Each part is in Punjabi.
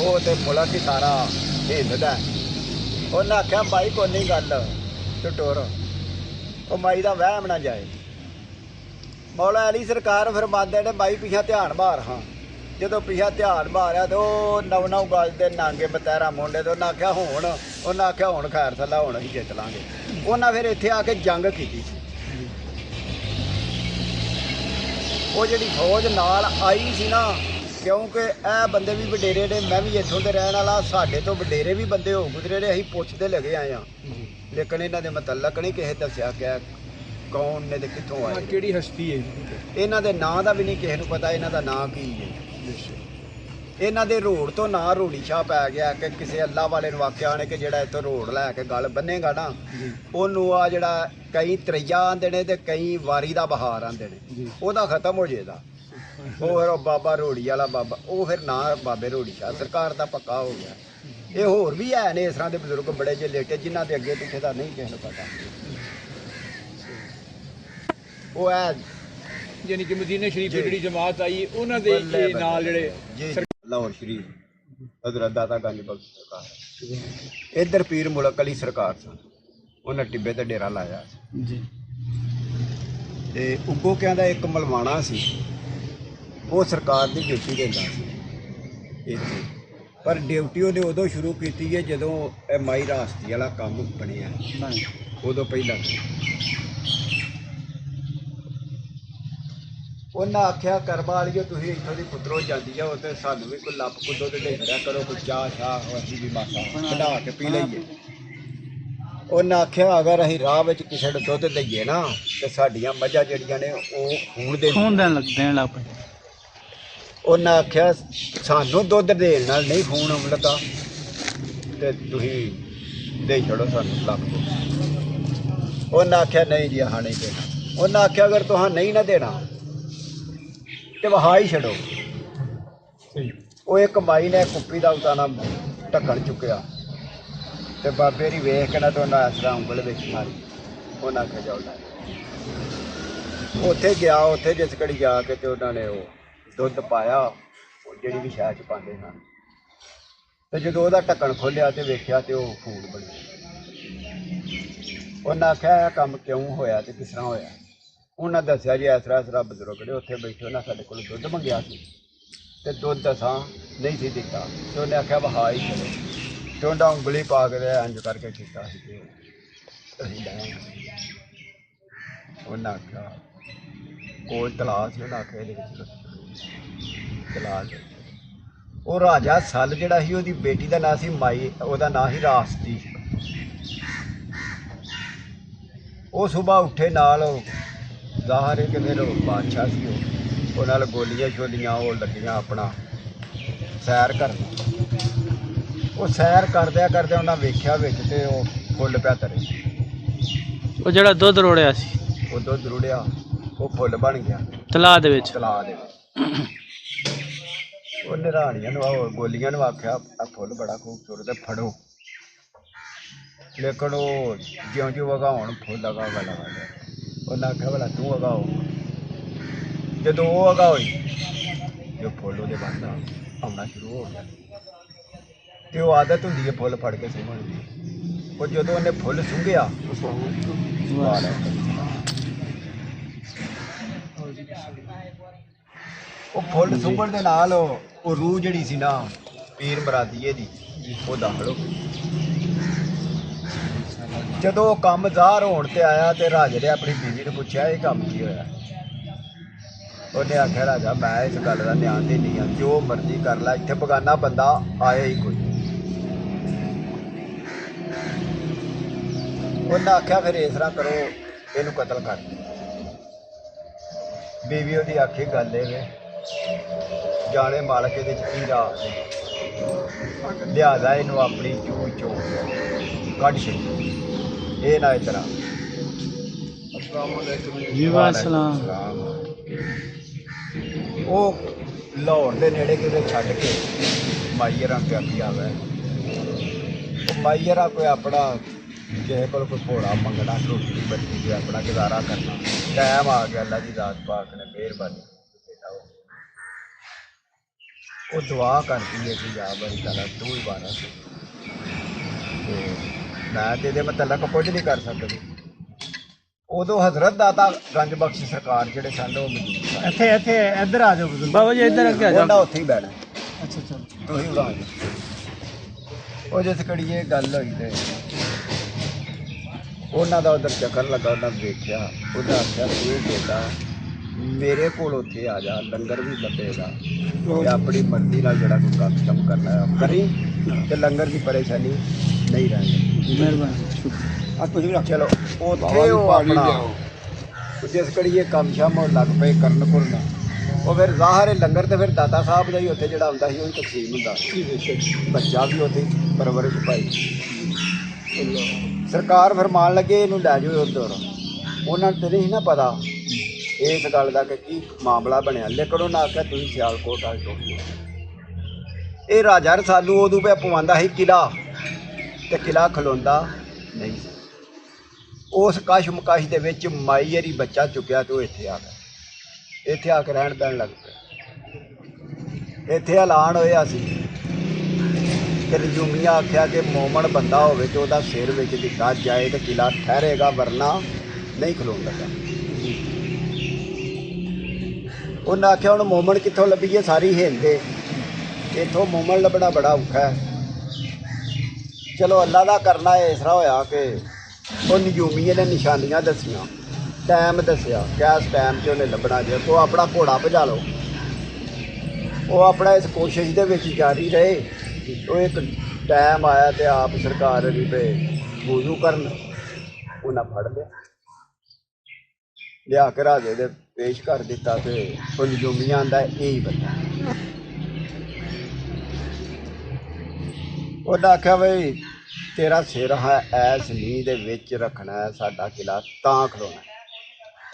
ਉਹ ਤੇ ਮੁਲਕ ਹੀ ਸਾਰਾ ਹਿੰਦ ਦਾ। ਉਹਨੇ आख्या भाई कोई नहीं गल तू टुर, ਉਹ माई का वहम ना जाए। मौला अली सरकार फरमाते ने भाई पिछा ध्यान मार। हाँ जो पिछा ध्यान मारिया तो नव नव गल के नांगे बतैरा मुंडे। तो उन्हें आख्या हुण खैर थल्ला हुण असीं जित लांगे। उन्हें फिर इत्थे आके जंग की वो जी फौज नाल आई सी ना, क्योंकि यह बंदे भी वडेरे ने, मैं भी इत्थों के रहने वाला, साडे तो वडेरे भी बंदे हो गुजरे ने, असीं पुछदे लगे आए हाँ। लेकिन इन्हां दे मतलब नहीं किसी दस्सिया क्या कौन ने ते कित्थों आए, किहड़ी हस्ती है। इन्हां दे नां दा भी नहीं किसी नूं पता इन्हां दा नां की है। इन्हां दे रोड तो ना रोड़ी शाह पै गया कि किसी अल्लाह वाले नूं आख्या ने कि जिहड़ा इत्थों रोड लैके गल बन्नेगा ना ओनूं आ जिहड़ा कई तरैया आंदे ने ते कई वारी दा बहार आंदे ने, ओहदा खत्म हो जाएगा। वो फिर बाबा रोड़ी वाला बाबा, वो फिर ना बाबे रोड़ी शाह सरकार का पक्का हो गया। ये होर भी है ने इस तरह के बजुर्ग बड़े जे लेटे जिन्हों के अगे पिछे का नहीं किसी को पता। वो है यानी कि मदीने शरीफ की जमात आई उन्होंने नाल जिहड़े लाहौर शरीफ हजरत दाता गंज बख्श सरकार, इधर पीर मुलक अली सरकार सन, उन्हें टिब्बे ते डेरा लाया जी। ते उगो कहंदा एक मलवाना सी, वो सरकार की ड्यूटी देंदा सी इत्थे, पर ड्यूटी उन्हें उदों शुरू की है जदों माई रास्ती वाला काम बनिया, उदों पहला उन्हें आख्या करवा वालियो तुसीं इत्थों दी पुत्रो जांदी जाओ ते सानूं भी कोई लप कुदो ते दे दिया करो, कोई चाह शाह असीं भी मासा कढा के पी लईए। उन्हें आख्या अगर असीं राह विच किसे नूं दुध दईए ना ते साडियां मझां जिहड़ियां ने ओह खून देण लग पए। उन्हें आख्या सानूं दुध देण नाल नहीं खून लगा ते तुसीं दे छड़ो सानूं लप दो। उन्हें आख्या नहीं जी हाँ नहीं देना। उन्हें आख्या अगर तुहां नहीं ना देना तो वहा ही छड़ो। वो एक माई ने कुप्पी का उताना ढक्कन चुकया तो बाबे दी वेख के ना तो उन्हें इस तरह उंगल विच मारी। उन्हें आख्या जाओ ला उत्थे गया, उत्थे जिस घड़ी जाके तो उन्होंने दुध पाया जिहड़ी भी शह च पाते सन, तो जो वह ढक्कन खोलिया तो वेख्या तो खून बनिया। उन्हें आख्या यह काम क्यों होया तो किस तरह होया। उन्हें दसिया जी इस तरह बजुर्ग ने उत्थे बैठे उन्हें साडे कोल दुध मंगया सी ते दुध असां नहीं सी दिता। तो उन्हें आख्या वहा ही चलो, तो उन्हें उंगली पा के इंज करके किया। उन्हें आख्या कोल तला से, उन्हें आख्या ये तला। वो राजा सल जिहड़ा सी उहदी बेटी का नाम सी माई, उहदा नाम सी रासती। वो सुबह उठे नाल ज़ाहिर है कि फिर बादशाह सी वो नाल गोलियां शोलियां वो लगियां अपना सैर कर। वो सैर करदे करदे उन्हें वेख्या विच ते वो फुल पिया तरे। वो जिहड़ा दुध रोड़िया सी, वो दुध रुड़िया वो फुल बन गया तलाऽ दे विच। उन्हें राणियां गोलियां नूं आख्या फुल बड़ा खूबसूरत है फड़ो, लेकिन वो ज्यों ज्यों वगाउण फुल लगा गया। उन्हें आख्या भला तू वगाओ। जो वो वगाई जो फुल वो बंद आना शुरू हो गया। तो वो आदत होंगी है फुल फड़ के सुंघण की। वो जो उन्हें फुल सुंघिया वो फुल सुंघण दे नाल वो रूह जिहड़ी सी ना पीर मुरादीए दी वो दाखल हो गई। जो काम ज़ाहिर होने आया तो राजे ने अपनी बीवी ने पूछा ये काम की होया। उन्हें आख्या राजा मैं इस गल का ध्यान देनी हाँ, जो मर्जी कर ला, इत्थे बगाना बंदा आया ही कोई। उन्हें आख्या फिर इस तरह करो इनू कतल कर। बीवी उसकी आखी गल ये जाने मालक ये की रास लिहाजा इनू अपनी चूल चो कढ़ छड़ी ये ना इस तरह। वो लाहौर के नेड़े कि छड्ड के माई हरा प्यापी आवे। माई हरा कोई अपना किसी को कोई घोड़ा मंगना रोटी बच्ची कोई अपना गुजारा करना टाइम आ गया। अल्लाह की रात पाक ने मेहरबानी ਉਹ ਦੁਆ ਕਰਦੀ ਹੈ ਕਿ ਯਾ ਬੜੀ ਤਾਲਾ ਤੂੰ ਹੀ ਵਾਰਸ ਤੇ ਮੈਂ ਤੇ ਇਹਦੇ ਮੁਤਲਕ ਕੁਝ ਨਹੀਂ ਕਰ ਸਕਦੀ। ਉਦੋਂ ਹਜ਼ਰਤ ਦਾਤਾ ਗੰਜ ਬਖਸ਼ ਸਰਕਾਰ ਜਿਹੜੇ ਸਨ ਉਹ ਮੌਜੂਦ ਸਨ। ਇੱਥੇ ਇੱਧਰ ਆ ਜਾਓ ਬਜ਼ੁਰਗ। ਬਾਬਾ ਜੀ ਇੱਧਰ ਅੱਗੇ ਆ ਉਹਨਾਂ ਜਾਓ। ਉੱਥੇ ਹੀ ਬਹਿਣਾ ਅੱਛਾ ਅੱਛਾ। ਤੁਸੀਂ ਉਡਾ ਜਾਓ। ਉਹ ਜਿਸ ਘੜੀ ਇਹ ਗੱਲ ਹੋਈ ਤੇ ਉਹਨਾਂ ਦਾ ਉਧਰ ਚੱਕਰ ਲੱਗਾ, ਉਹਨਾਂ ਨੇ ਵੇਖਿਆ, ਉਹਦਾ ਆਖਿਆ ਤੂੰ ਬੇਟਾ ਮੇਰੇ ਕੋਲ ਉੱਥੇ ਆ ਜਾ, ਲੰਗਰ ਵੀ ਲੱਭੇਗਾ ਤੇ ਆਪਣੀ ਮਰਜ਼ੀ ਨਾਲ ਜਿਹੜਾ ਕੋਈ ਕੰਮ ਕਰਨਾ ਹੈ ਕਰੀ ਤੇ ਲੰਗਰ ਦੀ ਪਰੇਸ਼ਾਨੀ ਨਹੀਂ ਰਹਿਣੀ। ਮਿਹਰਬਾਨੀ। ਆ ਤੁਸੀਂ ਵੀ ਰੱਖ ਚਲੋ ਉੱਥੇ ਉਹ ਆਪਣਾ ਜਿਸ ਘੜੀ ਇਹ ਕੰਮ ਸ਼ਾਮ ਹੋਣ ਲੱਗ ਪਏ ਕਰਨ ਕੁਰਨ, ਉਹ ਫਿਰ ਜ਼ਾਹਰ ਹੈ ਲੰਗਰ ਤੇ ਫਿਰ ਦਾਤਾ ਸਾਹਿਬ ਦਾ ਹੀ ਉੱਥੇ ਜਿਹੜਾ ਹੁੰਦਾ ਸੀ ਉਹ ਤਕਸੀਮ ਹੁੰਦਾ ਸੀ। ਬੱਚਾ ਵੀ ਉੱਥੇ ਪਰਵਰਿਸ਼ ਪਾਈ। ਸਰਕਾਰ ਫਰਮਾਨ ਲੱਗੇ ਇਹਨੂੰ ਲੈ ਜਾਓ ਉੱਧਰ। ਉਹਨਾਂ ਨੂੰ ਤੇ ਨਹੀਂ ਨਾ ਪਤਾ ਇਸ ਗੱਲ ਦਾ ਕਿ ਕੀ ਮਾਮਲਾ ਬਣਿਆ, ਲੇਕਿਨ ਉਹਨਾਂ ਆਖਿਆ ਤੁਸੀਂ ਸਿਆਲਕੋਟ ਆ ਜਾਓ। ਇਹ ਰਾਜਾ ਰਸਾਲੂ ਉਦੋਂ ਪਿਆ ਪਵਾਉਂਦਾ ਸੀ ਕਿਲ੍ਹਾ, ਤੇ ਕਿਲ੍ਹਾ ਖਲੋਂਦਾ ਨਹੀਂ ਸੀ। ਉਸ ਕਸ਼ਮਕਸ਼ ਦੇ ਵਿੱਚ ਮਾਈ ਹਰੀ ਬੱਚਾ ਚੁੱਕਿਆ ਤੇ ਉਹ ਇੱਥੇ ਆ ਗਿਆ। ਇੱਥੇ ਆ ਕੇ ਰਹਿਣ ਬਹਿਣ ਲੱਗ ਪਿਆ। ਇੱਥੇ ਐਲਾਨ ਹੋਇਆ ਸੀ ਕਿ ਨਜੂਮੀਆਂ ਆਖਿਆ ਕਿ ਮੋਮਨ ਬੰਦਾ ਹੋਵੇ ਤੇ ਉਹਦਾ ਸਿਰ ਵਿੱਚ ਦਿੱਤਾ ਜਾਏ ਤੇ ਕਿਲ੍ਹਾ ਠਹਿਰੇਗਾ, ਵਰਨਾ ਨਹੀਂ ਖਲੋਣ ਲੱਗਾ। ਉਹਨਾਂ ਆਖਿਆ ਹੁਣ ਮੋਮਨ ਕਿੱਥੋਂ ਲੱਭੀਏ, ਸਾਰੀ ਹਿੰਦੇ ਇੱਥੋਂ ਮੋਮਨ ਲੱਭਣਾ ਬੜਾ ਔਖਾ ਹੈ। ਚਲੋ ਅੱਲਾ ਦਾ ਕਰਨਾ ਇਸ ਤਰ੍ਹਾਂ ਹੋਇਆ ਕਿ ਉਹ ਨਜੂਮੀਏ ਨੇ ਨਿਸ਼ਾਨੀਆਂ ਦੱਸੀਆਂ, ਟਾਈਮ ਦੱਸਿਆ ਕਿ ਇਸ ਟਾਈਮ 'ਚ ਉਹਨੇ ਲੱਭਣਾ। ਜੇ ਤੂੰ ਆਪਣਾ ਘੋੜਾ ਭਜਾ ਲਓ। ਉਹ ਆਪਣਾ ਇਸ ਕੋਸ਼ਿਸ਼ ਦੇ ਵਿੱਚ ਜਾਰੀ ਰਹੇ। ਉਹ ਇੱਕ ਟਾਈਮ ਆਇਆ ਤੇ ਆਪ ਸਰਕਾਰ ਵੀ ਪਏ ਵੁਜ਼ੂ ਕਰਨ, ਉਹਨਾਂ ਫੜ ਲਿਆ ਕੇ ਰਾਜੇ ਦੇ ਪੇਸ਼ ਕਰ ਦਿੱਤਾ ਤੇ ਉਹ ਨਜੂਮੀਆਂ ਆਂਦਾ ਇਹੀ ਬੰਦਾ। ਉਹਨੇ ਆਖਿਆ ਬਈ ਤੇਰਾ ਸਿਰ ਹੈ ਐਸ ਨੀਂਹ ਦੇ ਵਿੱਚ ਰੱਖਣਾ ਹੈ, ਸਾਡਾ ਕਿਲ੍ਹਾ ਤਾਂ ਖਲੋਣਾ।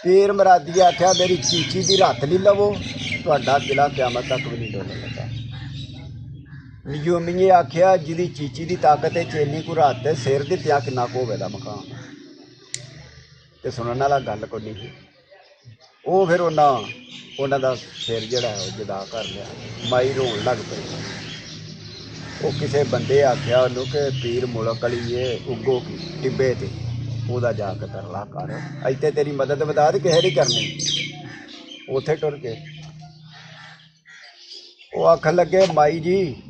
ਪੀਰ ਮਰਾਦੀ ਆਖਿਆ ਮੇਰੀ ਚੀਚੀ ਦੀ ਰੱਤ ਨਹੀਂ ਲਵੋ, ਤੁਹਾਡਾ ਕਿਲ੍ਹਾ ਕਿਆਮਤ ਤੱਕ ਵੀ ਨਹੀਂ ਡੋਲਣ ਲੱਗਾ। ਨਜੂਮੀਏ ਆਖਿਆ ਜਿਹਦੀ ਚੀਚੀ ਦੀ ਤਾਕਤ ਹੈ ਚੇਨੀ ਕੋ ਰਾਤ ਤੇ ਸਿਰ ਦਿੱਤਿਆਂ ਕਿੰਨਾ ਕੁ ਹੋਵੇ ਦਾ ਮਕਾਨ। ਤੇ ਸੁਣਨ ਵਾਲਾ ਗੱਲ ਕੋਈ ਨਹੀਂ ਸੀ। ਉਹ ਫਿਰ ਉਹਨਾਂ ਦਾ ਸਿਰ ਜਿਹੜਾ ਹੈ ਉਹ ਜੁਦਾ ਕਰ ਲਿਆ। ਮਾਈ ਰੋਣ ਲੱਗ ਪਈ। ਉਹ ਕਿਸੇ ਬੰਦੇ ਆਖਿਆ ਉਹਨੂੰ ਕਿ ਪੀਰ ਮੁਲਕ ਵਾਲੀ ਇਹ ਉੱਗੋ ਕੀ ਟਿੱਬੇ ਤੇ ਉਹਦਾ ਜਾ ਕੇ ਤਰਲਾ ਕਰ, ਇੱਥੇ ਤੇਰੀ ਮਦਦ ਵਧਾ ਤੇ ਕਿਸੇ ਨਹੀਂ ਕਰਨੀ। ਉੱਥੇ ਟੁਰ ਕੇ ਉਹ ਆਖਣ ਲੱਗੇ ਮਾਈ ਜੀ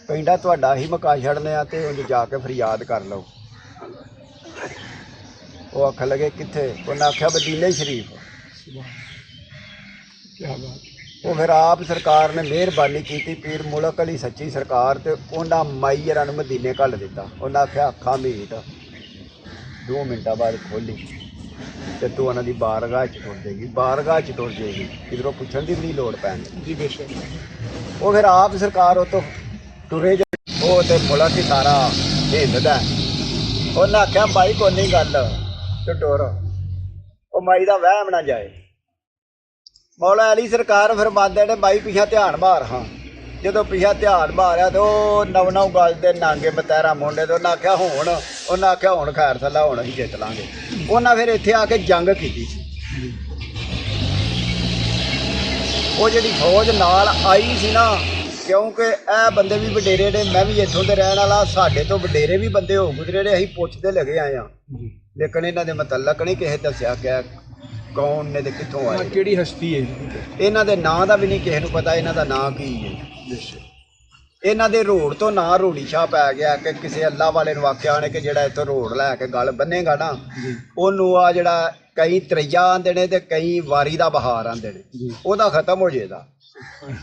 ਪਿੰਡਾ ਤੁਹਾਡਾ ਹੀ ਮਕਾ ਛੱਡਨੇ ਆ ਤੇ ਉਹਨੂੰ ਜਾ ਕੇ ਫਰਿਆਦ ਕਰ ਲਓ। ਉਹ ਆਖਣ ਲੱਗੇ ਕਿੱਥੇ? ਉਹਨਾਂ ਆਖਿਆ ਮਦੀਨੇ ਸ਼ਰੀਫ। ਉਹ ਫਿਰ ਆਪ ਸਰਕਾਰ ਨੇ ਮਿਹਰਬਾਨੀ ਕੀਤੀ, ਪੀਰ ਮੁਲਕ ਵਾਲੀ ਸੱਚੀ ਸਰਕਾਰ, ਤੇ ਉਹਨਾਂ ਮਾਈਅਰਾਂ ਨੂੰ ਮਦੀਨੇ ਘੱਲ ਦਿੱਤਾ। ਉਹਨਾਂ ਆਖਿਆ ਅੱਖਾਂ ਮੀਟ 2 ਮਿੰਟਾਂ ਬਾਅਦ ਖੋਲੀ ਤੇ ਤੂੰ ਉਹਨਾਂ ਦੀ ਬਾਰਗਾਹ 'ਚ ਟੁਰ ਜਾਏਗੀ, ਬਾਰਗਾਹ 'ਚ ਟੁਰ ਜਾਏਗੀ, ਕਿਧਰੋਂ ਪੁੱਛਣ ਦੀ ਵੀ ਨਹੀਂ ਲੋੜ ਪੈਣੀ। ਜੀ ਬੇਸ਼ੱਕ। ਉਹ ਫਿਰ ਆਪ ਸਰਕਾਰ ਉਹ ਤੋਂ ਟੁਰੇ ਉਹ ਤੇ ਮੁਲਕ ਹੀ ਸਾਰਾ ਹਿੱਲਦਾ। ਉਹਨਾਂ ਆਖਿਆ ਬਾਈ ਕੋਈ ਨਹੀਂ ਗੱਲ ਤੇ ਟੁਰ, ਉਹ ਮਾਈ ਦਾ ਵਹਿਮ ਨਾ ਜਾਏ। ਮੌਲਾ ਅਲੀ ਸਰਕਾਰ ਫਰਮਾਉਂਦੇ ਨੇ ਬਾਈ ਪਿਛਾ ਧਿਆਨ ਮਾਰ। ਹਾਂ ਜਦੋਂ ਪਿਛਾ ਧਿਆਨ ਮਾਰਿਆ ਤੇ ਉਹ 9 ਗਜ ਦੇ ਨਾਂਗੇ ਮਤੈਰਾ ਮੁੰਡੇ ਤੇ ਉਹਨਾਂ ਆਖਿਆ ਹੁਣ ਖੈਰ ਸੱਲਾ ਹੁਣ ਅਸੀਂ ਜਿੱਤ ਲਾਂਗੇ। ਉਹਨਾਂ ਫਿਰ ਇੱਥੇ ਆ ਕੇ ਜੰਗ ਕੀਤੀ ਸੀ। ਉਹ ਜਿਹੜੀ ਫੌਜ ਨਾਲ ਆਈ ਸੀ ਨਾ, ਕਿਉਂਕਿ ਇਹ ਬੰਦੇ ਵੀ ਵਡੇਰੇ ਨੇ, ਮੈਂ ਵੀ ਇੱਥੋਂ ਦੇ ਰਹਿਣ ਵਾਲਾ, ਸਾਡੇ ਤੋਂ ਵਡੇਰੇ ਵੀ ਬੰਦੇ ਹੋ ਗੁਜ਼ਰੇ ਨੇ, ਅਸੀਂ ਪੁੱਛਦੇ ਲੱਗੇ ਆਏ ਹਾਂ, ਲੇਕਿਨ ਇਹਨਾਂ ਦੇ ਮੁਤਲਕ ਨਹੀਂ ਕਿਸੇ ਦੱਸਿਆ ਕਿ ਕੌਣ ਨੇ ਤੇ ਕਿੱਥੋਂ ਆਏ, ਕਿਹੜੀ ਹਸਤੀ ਹੈ। ਇਹਨਾਂ ਦੇ ਨਾਂ ਦਾ ਵੀ ਨਹੀਂ ਕਿਸੇ ਨੂੰ ਪਤਾ ਇਹਨਾਂ ਦਾ ਨਾਂ ਕੀ ਹੈ। ਇਹਨਾਂ ਦੇ ਰੋਡ ਤੋਂ ਨਾਂ ਰੋੜੀ ਸ਼ਾਹ ਪੈ ਗਿਆ ਕਿ ਕਿਸੇ ਅੱਲਾ ਵਾਲੇ ਨੂੰ ਆਖਿਆ ਉਹਨੇ ਕਿ ਜਿਹੜਾ ਇੱਥੋਂ ਰੋਡ ਲੈ ਕੇ ਗਲ ਬੰਨੇਗਾ ਨਾ ਉਹਨੂੰ ਆ ਜਿਹੜਾ ਕਈ ਤਰਈਆ ਆਂਦੇ ਨੇ ਤੇ ਕਈ ਵਾਰੀ ਦਾ ਬਹਾਰ ਆਂਦੇ ਨੇ, ਉਹਦਾ ਖਤਮ ਹੋ ਜਾਏਗਾ।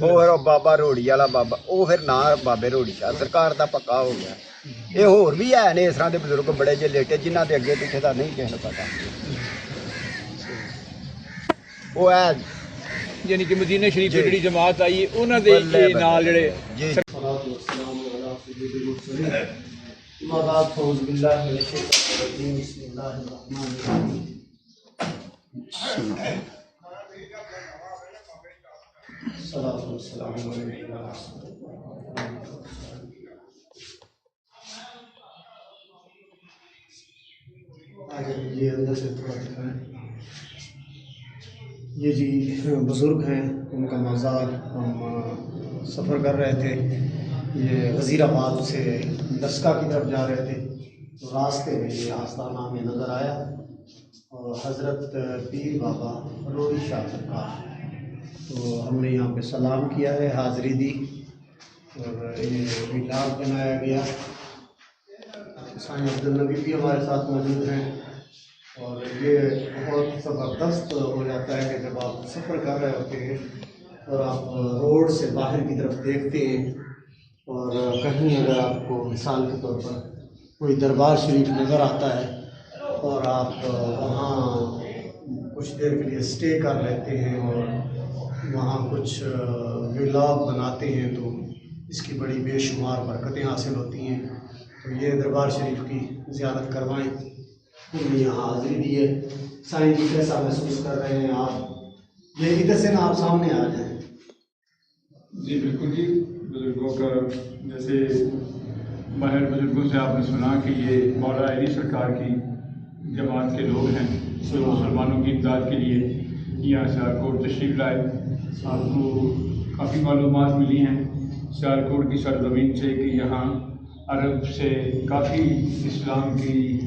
ਉਹ ਫਿਰ ਬਾਬਾ ਰੋੜੀ ਵਾਲਾ ਬਾਬਾ, ਉਹ ਫਿਰ ਨਾਂ ਬਾਬੇ ਰੋੜੀ ਸ਼ਾਹ ਸਰਕਾਰ ਦਾ ਪੱਕਾ ਹੋ ਗਿਆ। ਇਹ ਹੋਰ ਵੀ ਹੈ ਨੇ ਇਸ ਤਰ੍ਹਾਂ ਦੇ ਬਜ਼ੁਰਗ ਬੜੇ ਜਿਹੇ ਲੇਟੇ ਜਿਨ੍ਹਾਂ ਦੇ ਅੱਗੇ ਪਿੱਛੇ ਦਾ ਨਹੀਂ ਕਿਸੇ ਨੂੰ ਪਤਾ। ਉਹ ਹੈ ਯਾਨੀ ਕਿ ਮਦੀਨੇ ਸ਼ਰੀਫ ਦੀ ਜਿਹੜੀ ਜਮਾਤ ਆਈ ਉਹਨਾਂ ਦੇ ਨਾਲ ਜਿਹੜੇ ਜੀ یہ جی بزرگ ہیں، ان کا مزار ہم سفر کر رہے تھے، یہ وزیر آباد سے دسکا کی طرف جا رہے تھے، تو راستے میں یہ آستانہ میں نظر آیا اور حضرت پیر بابا روڑی شاہ سرکار، تو ہم نے یہاں پہ سلام کیا ہے، حاضری دی اور یہ میلاد بنایا گیا۔ سائیں عبدالنبی بھی ہمارے ساتھ موجود ہیں، اور یہ بہت زبردست ہو جاتا ہے کہ جب آپ سفر کر رہے ہوتے ہیں اور آپ روڈ سے باہر کی طرف دیکھتے ہیں اور کہیں اگر آپ کو مثال کے طور پر کوئی دربار شریف نظر آتا ہے اور آپ وہاں کچھ دیر کے لیے اسٹے کر لیتے ہیں اور وہاں کچھ ولاگ بناتے ہیں تو اس کی بڑی بے شمار برکتیں حاصل ہوتی ہیں۔ تو یہ دربار شریف کی زیارت کروائیں، ہم نے یہاں حاضری دی ہے۔ سائیں جی کیسا محسوس کر رہے ہیں آپ؟ یہ ادھر سے نا آپ سامنے آ جائیں۔ جی بالکل جی، بزرگوں کا جیسے باہر بزرگوں سے آپ نے سنا کہ یہ مولا علی سرکار کی جماعت کے لوگ ہیں جو مسلمانوں کی امداد کے لیے یہاں سیالکوٹ تشریف لائے۔ آپ کو کافی معلومات ملی ہیں سیالکوٹ کی سرزمین سے کہ یہاں عرب سے کافی اسلام کی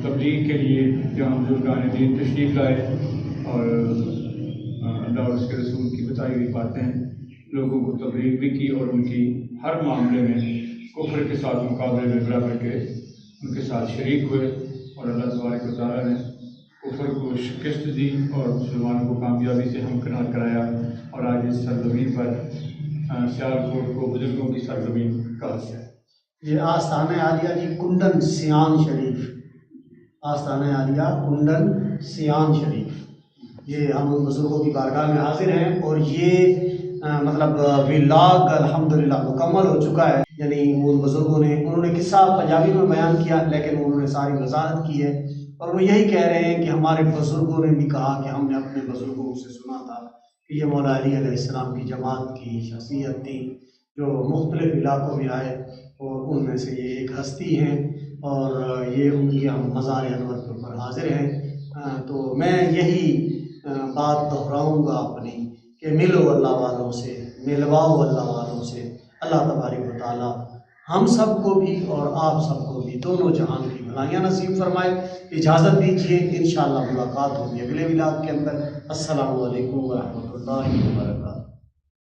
تبلیغ کے لیے جہاں بزرگان دین تشریف لائے اور اللہ اور اس کے رسول کی بتائی ہوئی باتیں لوگوں کو تبلیغ بھی کی اور ان کی ہر معاملے میں کفر کے ساتھ مقابلے میں برابر کے ان کے ساتھ شریک ہوئے، اور اللہ تبارک و تعالیٰ نے کفر کو شکست دی اور مسلمانوں کو کامیابی سے ہمکنار کرایا، اور آج اس سرزمین پر سیالکوٹ کو بزرگوں کی سرزمین کہا گیا ہے۔ یہ آستانہ عالیہ جی کنڈن سیان شریف، آستانہ عالیہ کنڈن سیان شریف، یہ ہم ان بزرگوں کی بارگاہ میں حاضر ہیں، اور یہ مطلب ولاگ الحمدللہ مکمل ہو چکا ہے۔ یعنی ان بزرگوں نے انہوں نے قصہ پنجابی میں بیان کیا، لیکن انہوں نے ساری وضاحت کی ہے، اور وہ یہی کہہ رہے ہیں کہ ہمارے بزرگوں نے بھی کہا کہ ہم نے اپنے بزرگوں سے سنا تھا کہ یہ مولا علی علیہ السلام کی جماعت کی شخصیت تھی جو مختلف علاقوں میں آئے، اور ان میں سے یہ ایک ہستی ہیں، اور یہ ان کی ہم مزار انور کے اوپر حاضر ہیں۔ تو میں یہی بات دہراؤں گا اپنی کہ ملو اللہ والوں سے، ملواؤ اللہ والوں سے، اللہ تبارک و تعالیٰ ہم سب کو بھی اور آپ سب کو بھی دونوں جہان کی بھلائیاں نصیب فرمائے۔ اجازت دیجیے، انشاءاللہ ملاقات ہوگی اگلے ولاگ کے اندر۔ السلام علیکم ورحمۃ اللہ وبرکاتہ۔